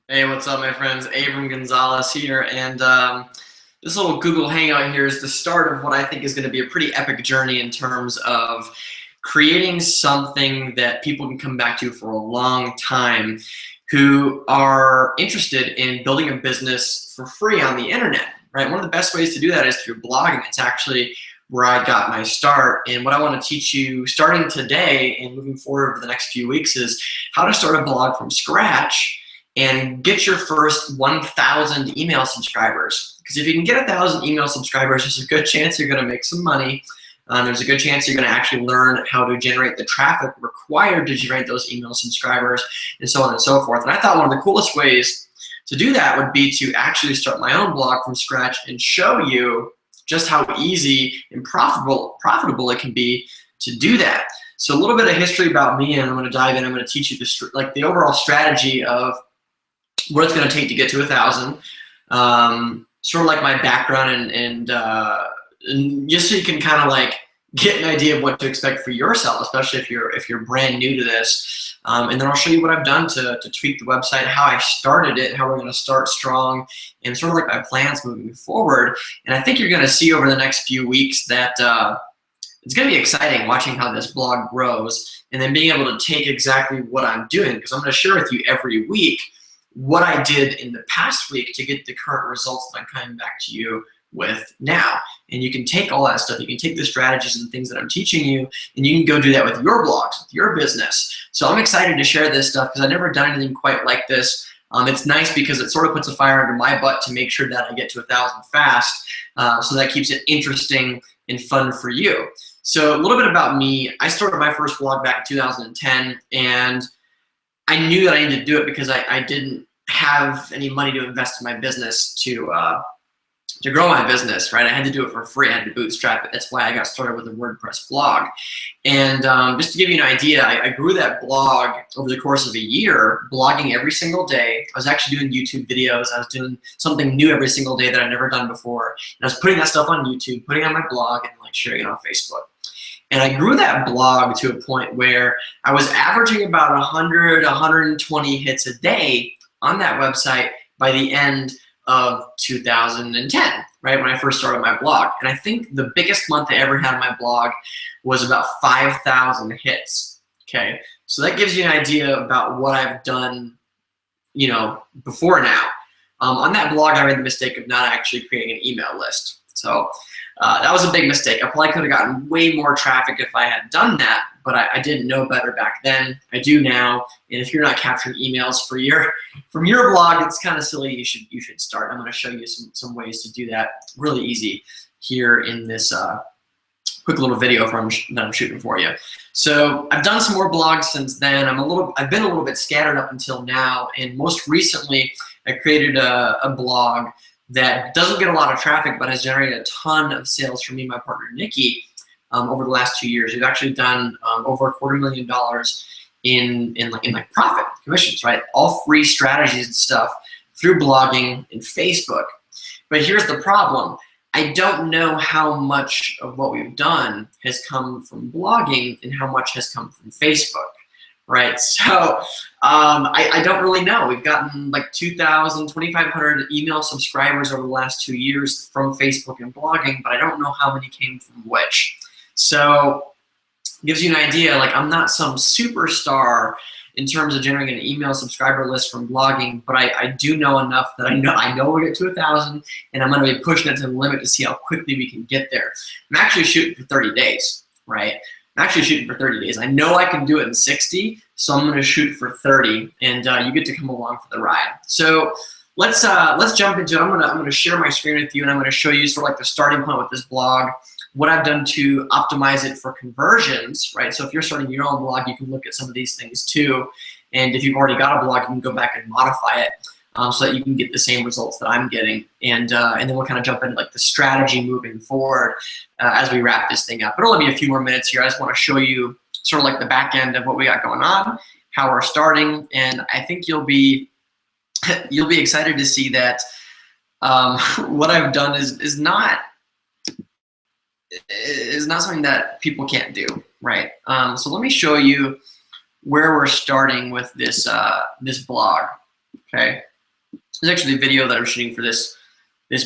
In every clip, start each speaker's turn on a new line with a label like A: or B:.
A: Hey, what's up, my friends? Abram Gonzalez here, and this little Google Hangout here is the start of what I think is going to be a pretty epic journey in terms of creating something that people can come back to for a long time who are interested in building a business for free on the internet, right? One of the best ways to do that is through blogging. It's actually where I got my start, and what I want to teach you starting today and moving forward over the next few weeks is how to start a blog from scratch and get your first 1,000 email subscribers. Because if you can get 1,000 email subscribers, there's a good chance you're going to make some money. There's a good chance you're going to actually learn how to generate the traffic required to generate those email subscribers, and so on and so forth. And I thought one of the coolest ways to do that would be to actually start my own blog from scratch and show you just how easy and profitable it can be to do that. So a little bit of history about me, and I'm going to dive in. I'm going to teach you the overall strategy of what it's going to take to get to 1,000, sort of like my background, and just so you can kind of like get an idea of what to expect for yourself, especially if you're brand new to this. And then I'll show you what I've done to tweak the website, how I started it, how we're going to start strong, and sort of like my plans moving forward. And I think you're going to see over the next few weeks that it's going to be exciting watching how this blog grows, and then being able to take exactly what I'm doing, because I'm going to share with you every week what I did in the past week to get the current results that I'm coming back to you with now. And you can take all that stuff, you can take the strategies and things that I'm teaching you, and you can go do that with your blogs, with your business. So I'm excited to share this stuff because I've never done anything quite like this. It's nice because it sort of puts a fire under my butt to make sure that I get to 1,000 fast, so that keeps it interesting and fun for you. So a little bit about me. I started my first blog back in 2010, and I knew that I needed to do it because I didn't have any money to invest in my business to grow my business, right? I had to do it for free. I had to bootstrap it. That's why I got started with a WordPress blog. And just to give you an idea, I grew that blog over the course of a year, blogging every single day. I was actually doing YouTube videos. I was doing something new every single day that I'd never done before. And I was putting that stuff on YouTube, putting it on my blog, and like sharing it on Facebook. And I grew that blog to a point where I was averaging about 100, 120 hits a day on that website by the end of 2010, right, when I first started my blog. And I think the biggest month I ever had on my blog was about 5,000 hits, okay? So that gives you an idea about what I've done, you know, before now. On that blog, I made the mistake of not actually creating an email list. So that was a big mistake. I probably could have gotten way more traffic if I had done that, but I didn't know better back then. I do now, and if you're not capturing emails from your blog, it's kind of silly. You should start. I'm going to show you some ways to do that really easy here in this quick little video that I'm shooting for you. So I've done some more blogs since then. I've been a little bit scattered up until now, and most recently I created a blog that doesn't get a lot of traffic but has generated a ton of sales for me and my partner Nikki over the last 2 years. We've actually done over $250,000 in like profit commissions, right? All free strategies and stuff through blogging and Facebook. But here's the problem. I don't know how much of what we've done has come from blogging and how much has come from Facebook, right? So I don't really know. We've gotten like 2,000, 2,500 email subscribers over the last 2 years from Facebook and blogging, but I don't know how many came from which. So it gives you an idea, like I'm not some superstar in terms of generating an email subscriber list from blogging, but I do know enough that I know we'll get to 1,000, and I'm going to be pushing it to the limit to see how quickly we can get there. I'm actually shooting for 30 days, right? I'm actually shooting for 30 days. I know I can do it in 60, so I'm going to shoot for 30, and you get to come along for the ride. So let's jump into it. I'm going to share my screen with you, and I'm going to show you sort of like the starting point with this blog, what I've done to optimize it for conversions, right? So if you're starting your own blog, you can look at some of these things too. And if you've already got a blog, you can go back and modify it so that you can get the same results that I'm getting. And then we'll kind of jump into like the strategy moving forward as we wrap this thing up. It'll only be a few more minutes here. I just want to show you sort of like the back end of what we got going on, how we're starting, and I think you'll be excited to see that what I've done is not something that people can't do, right? So let me show you where we're starting with this this blog. Okay, This is actually a video that I'm shooting for this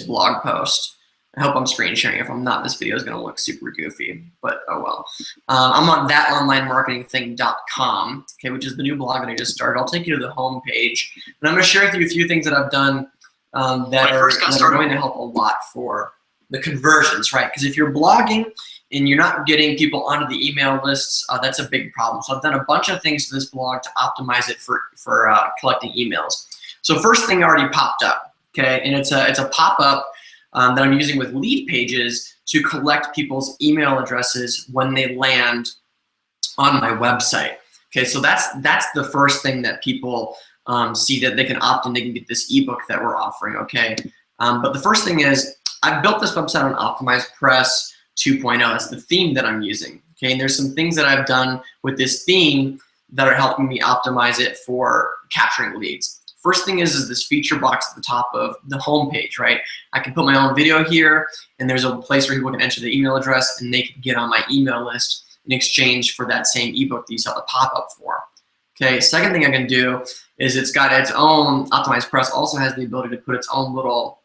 A: blog post. I hope I'm screen sharing. If I'm not, this video is going to look super goofy, but oh well. I'm on thatonlinemarketingthing.com, okay, which is the new blog that I just started. I'll take you to the home page, and I'm going to share with you a few things that I've done that are going to help a lot for the conversions, right? Because if you're blogging and you're not getting people onto the email lists, that's a big problem. So I've done a bunch of things to this blog to optimize it for collecting emails. So first thing already popped up, okay, and it's a pop-up that I'm using with lead pages to collect people's email addresses when they land on my website. Okay, so that's the first thing that people see, that they can opt in, they can get this ebook that we're offering, okay? But the first thing is, I've built this website on Optimized Press 2.0. That's the theme that I'm using, okay? And there's some things that I've done with this theme that are helping me optimize it for capturing leads. First thing is this feature box at the top of the home page, right? I can put my own video here, and there's a place where people can enter the email address and they can get on my email list in exchange for that same ebook that you saw the pop-up for. Okay, second thing I can do is it's got its own, Optimized Press also has the ability to put its own little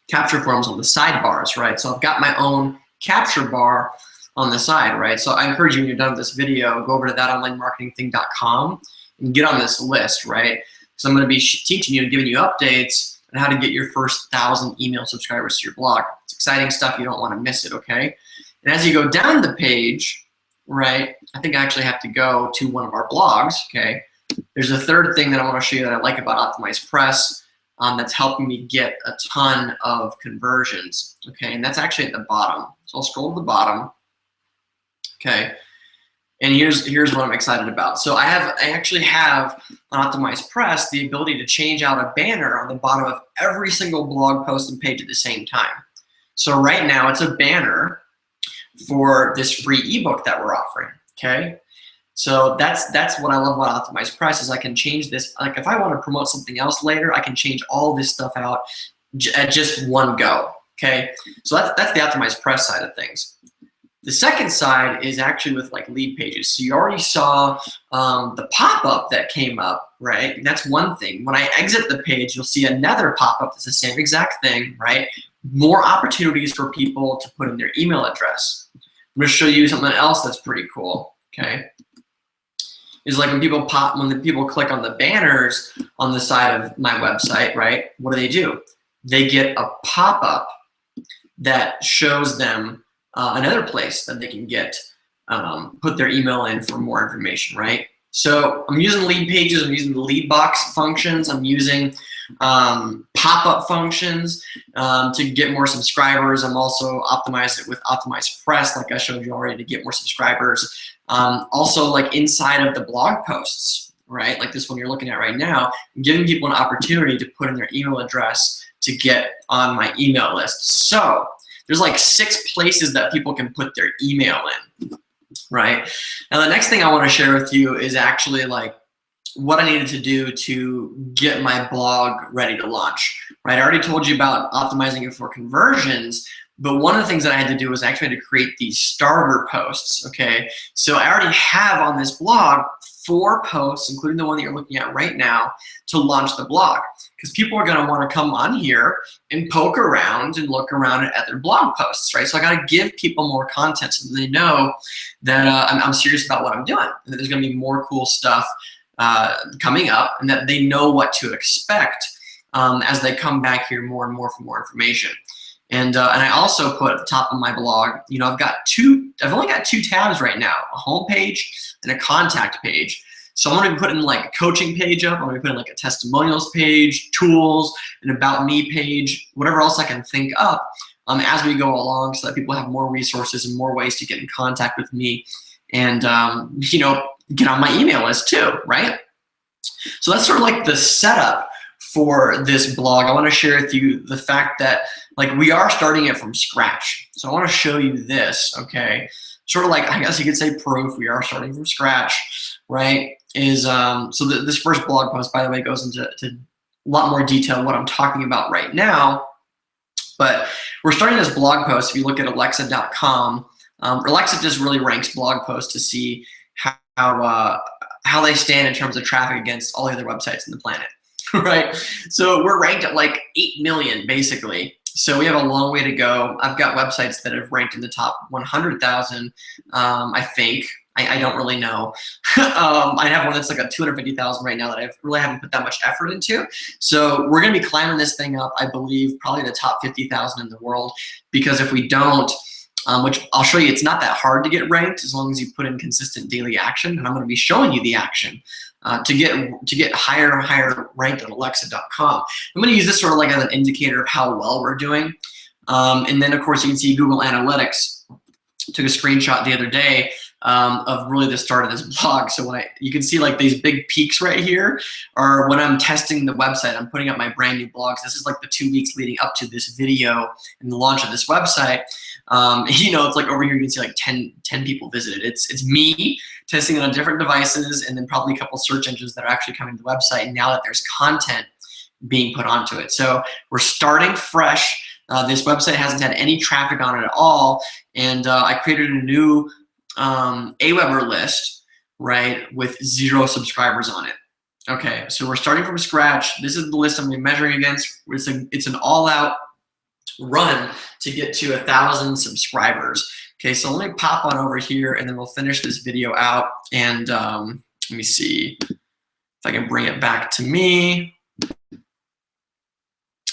A: capture forms on the sidebars, right? So I've got my own capture bar on the side, right? So I encourage you, when you're done with this video, go over to thatonlinemarketingthing.com and get on this list, right? So I'm going to be teaching you and giving you updates on how to get your first 1,000 email subscribers to your blog. It's exciting stuff. You don't want to miss it, okay? And as you go down the page, right, I think I actually have to go to one of our blogs, okay? There's a third thing that I want to show you that I like about Optimized Press that's helping me get a ton of conversions, okay? And that's actually at the bottom. So I'll scroll to the bottom, okay? And here's what I'm excited about. So I actually have on Optimized Press the ability to change out a banner on the bottom of every single blog post and page at the same time. So right now it's a banner for this free ebook that we're offering, okay? So that's what I love about Optimized Press, is I can change this. Like if I want to promote something else later, I can change all this stuff out at just one go, okay? So that's the Optimized Press side of things. The second side is actually with like lead pages. So you already saw the pop-up that came up, right? And that's one thing. When I exit the page, you'll see another pop-up that's the same exact thing, right? More opportunities for people to put in their email address. I'm going to show you something else that's pretty cool, okay? Is like when people click on the banners on the side of my website, right? What do? They get a pop-up that shows them another place that they can get put their email in for more information, right? So I'm using lead pages, I'm using the lead box functions, I'm using pop-up functions to get more subscribers. I'm also optimized it with Optimized Press, like I showed you already, to get more subscribers. Also, like inside of the blog posts, right? Like this one you're looking at right now, I'm giving people an opportunity to put in their email address to get on my email list. So there's like 6 places that people can put their email in, right? Now the next thing I want to share with you is actually like what I needed to do to get my blog ready to launch, right? I already told you about optimizing it for conversions, but one of the things that I had to do was actually to create these starter posts, okay? So I already have on this blog 4 posts, including the one that you're looking at right now, to launch the blog. Because people are gonna wanna come on here and poke around and look around at their blog posts, right? So I gotta give people more content so that they know that I'm serious about what I'm doing, and that there's gonna be more cool stuff coming up, and that they know what to expect as they come back here more and more for more information. And I also put at the top of my blog, you know, I've only got 2 tabs right now, a home page and a contact page. So I'm gonna be putting like a coaching page up, I'm gonna be putting like a testimonials page, tools, an about me page, whatever else I can think up as we go along, so that people have more resources and more ways to get in contact with me and you know, get on my email list too, right? So that's sort of like the setup for this blog. I want to share with you the fact that like we are starting it from scratch. So I want to show you this, okay? Sort of like, I guess you could say proof we are starting from scratch, right? Is this first blog post, by the way, goes into a lot more detail what I'm talking about right now. But we're starting this blog post. If you look at Alexa.com, Alexa just really ranks blog posts to see how they stand in terms of traffic against all the other websites on the planet. right? So we're ranked at like 8 million basically. So we have a long way to go. I've got websites that have ranked in the top 100,000, I think. I don't really know. I have one that's like a 250,000 right now that I really haven't put that much effort into. So we're gonna be climbing this thing up, I believe, probably the top 50,000 in the world, because if we don't, which I'll show you, it's not that hard to get ranked as long as you put in consistent daily action, and I'm gonna be showing you the action to get higher and higher ranked on Alexa.com. I'm gonna use this sort of like as an indicator of how well we're doing. And then of course you can see Google Analytics. Took a screenshot the other day of really the start of this blog. So you can see like these big peaks right here are when I'm testing the website. I'm putting up my brand new blogs. This is like the 2 weeks leading up to this video and the launch of this website. You know, it's like over here you can see like 10 people visited. It's me testing it on different devices, and then probably a couple search engines that are actually coming to the website now that there's content being put onto it. So we're starting fresh. This website hasn't had any traffic on it at all, and I created a new Aweber list, right, with 0 subscribers on it. Okay, so we're starting from scratch. This is the list I'm measuring against. It's an all-out run to get to 1,000 subscribers. Okay, so let me pop on over here, and then we'll finish this video out. And let me see if I can bring it back to me.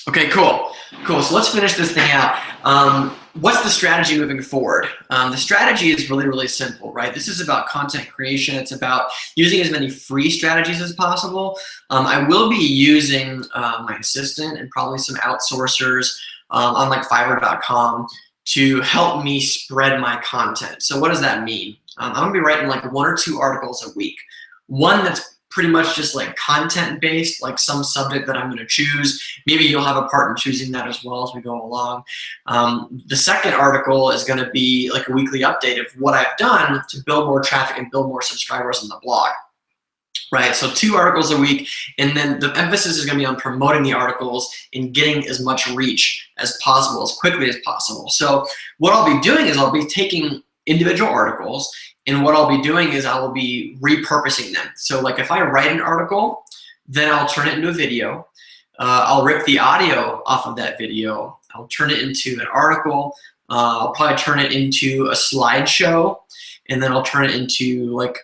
A: Okay, cool. So let's finish this thing out. What's the strategy moving forward? The strategy is really, really simple, right? This is about content creation. It's about using as many free strategies as possible. I will be using my assistant and probably some outsourcers on like Fiverr.com to help me spread my content. So what does that mean? I'm gonna be writing like 1 or 2 articles a week. One that's pretty much just like content based, like some subject that I'm gonna choose. Maybe you'll have a part in choosing that as well as we go along. The second article is gonna be like a weekly update of what I've done to build more traffic and build more subscribers on the blog. Right, so 2 articles a week, and then the emphasis is gonna be on promoting the articles and getting as much reach as possible, as quickly as possible. So what I'll be doing is I'll be taking individual articles, and what I'll be doing is I will be repurposing them. So like if I write an article, then I'll turn it into a video. I'll rip the audio off of that video. I'll turn it into an article. I'll probably turn it into a slideshow, and then I'll turn it into like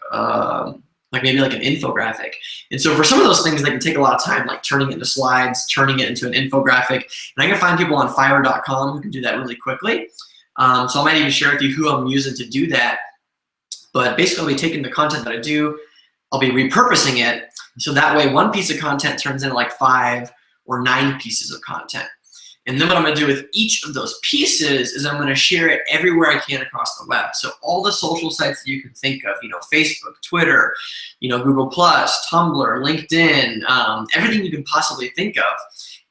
A: maybe like an infographic. And so for some of those things, they can take a lot of time, like turning it into slides, turning it into an infographic. And I can find people on Fiverr.com who can do that really quickly. So I might even share with you who I'm using to do that. But basically, I'll be taking the content that I do, I'll be repurposing it, so that way one piece of content turns into like 5 or 9 pieces of content. And then what I'm gonna do with each of those pieces is I'm gonna share it everywhere I can across the web. So all the social sites that you can think of, you know, Facebook, Twitter, you know, Google+, Tumblr, LinkedIn, everything you can possibly think of.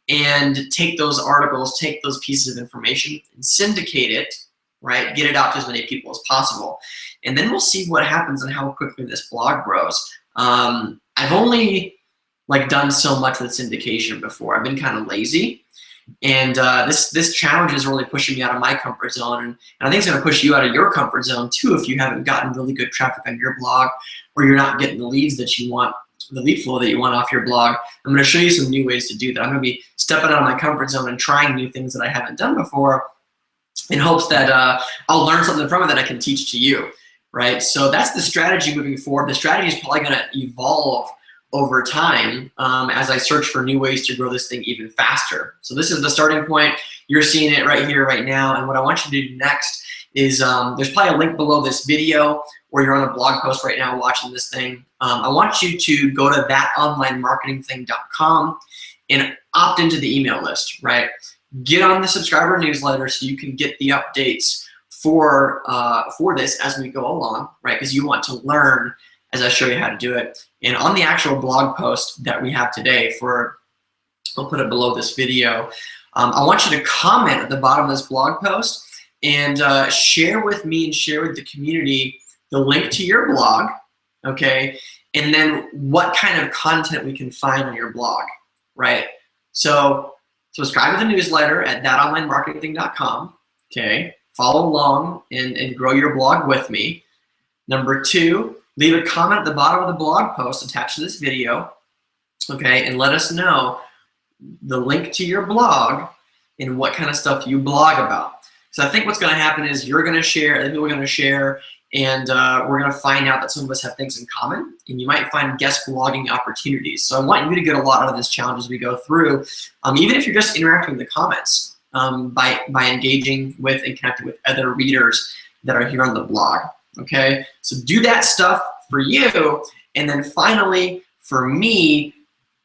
A: And take those articles, take those pieces of information and syndicate it, right? Get it out to as many people as possible. And then we'll see what happens and how quickly this blog grows. I've only like done so much with syndication before. I've been kind of lazy. And this challenge is really pushing me out of my comfort zone. And I think it's gonna push you out of your comfort zone too if you haven't gotten really good traffic on your blog, or you're not getting the leads that you want, the lead flow that you want off your blog. I'm gonna show you some new ways to do that. I'm gonna be stepping out of my comfort zone and trying new things that I haven't done before in hopes that I'll learn something from it that I can teach to you, right? So that's the strategy moving forward. The strategy is probably gonna evolve over time as I search for new ways to grow this thing even faster. So this is the starting point. You're seeing it right here, right now. And what I want you to do next is, there's probably a link below this video, or you're on a blog post right now watching this thing. I want you to go to thatonlinemarketingthing.com and opt into the email list, right? Get on the subscriber newsletter so you can get the updates for this as we go along, right? Because you want to learn as I show you how to do it. And on the actual blog post that we have today, I'll put it below this video, I want you to comment at the bottom of this blog post and share with me and share with the community the link to your blog, okay? And then what kind of content we can find on your blog, right? So subscribe to the newsletter at thatonlinemarketingthing.com, okay? Follow along and grow your blog with me. Number 2, leave a comment at the bottom of the blog post attached to this video. okay, and let us know the link to your blog and what kind of stuff you blog about. So I think what's going to happen is you're going to share, and we're going to share, and we're going to find out that some of us have things in common, and you might find guest blogging opportunities. So I want you to get a lot out of this challenge as we go through, even if you're just interacting in the comments by engaging with and connecting with other readers that are here on the blog. Okay, so do that stuff for you, and then finally for me,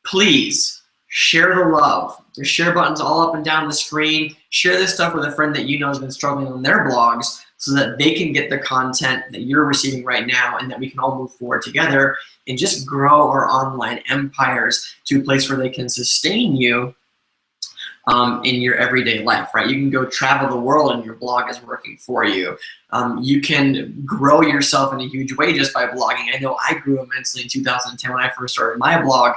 A: please share the love. There's share buttons all up and down the screen. Share this stuff with a friend that you know has been struggling on their blogs so that they can get the content that you're receiving right now, and that we can all move forward together and just grow our online empires to a place where they can sustain you in your everyday life, right? You can go travel the world and your blog is working for you. You can grow yourself in a huge way just by blogging. I know I grew immensely in 2010 when I first started my blog.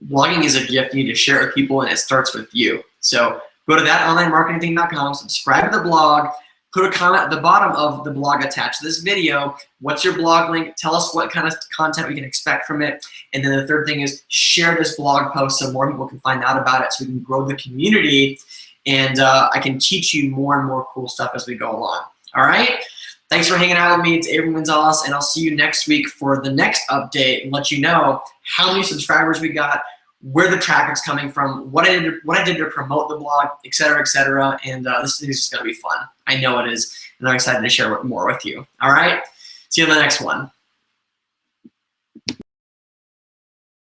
A: Blogging is a gift you need to share with people, and it starts with you. So go to thatonlinemarketingthing.com, subscribe to the blog, put a comment at the bottom of the blog attached to this video. What's your blog link? Tell us what kind of content we can expect from it. And then the third thing is share this blog post so more people can find out about it, so we can grow the community, and I can teach you more and more cool stuff as we go along. All right? Thanks for hanging out with me. It's Abram Gonzalez, and I'll see you next week for the next update and let you know how many subscribers we got, where the traffic's coming from, what I did to promote the blog, etc., etc. And this is just going to be fun. I know it is, and I'm excited to share more with you. All right? See you in the next one.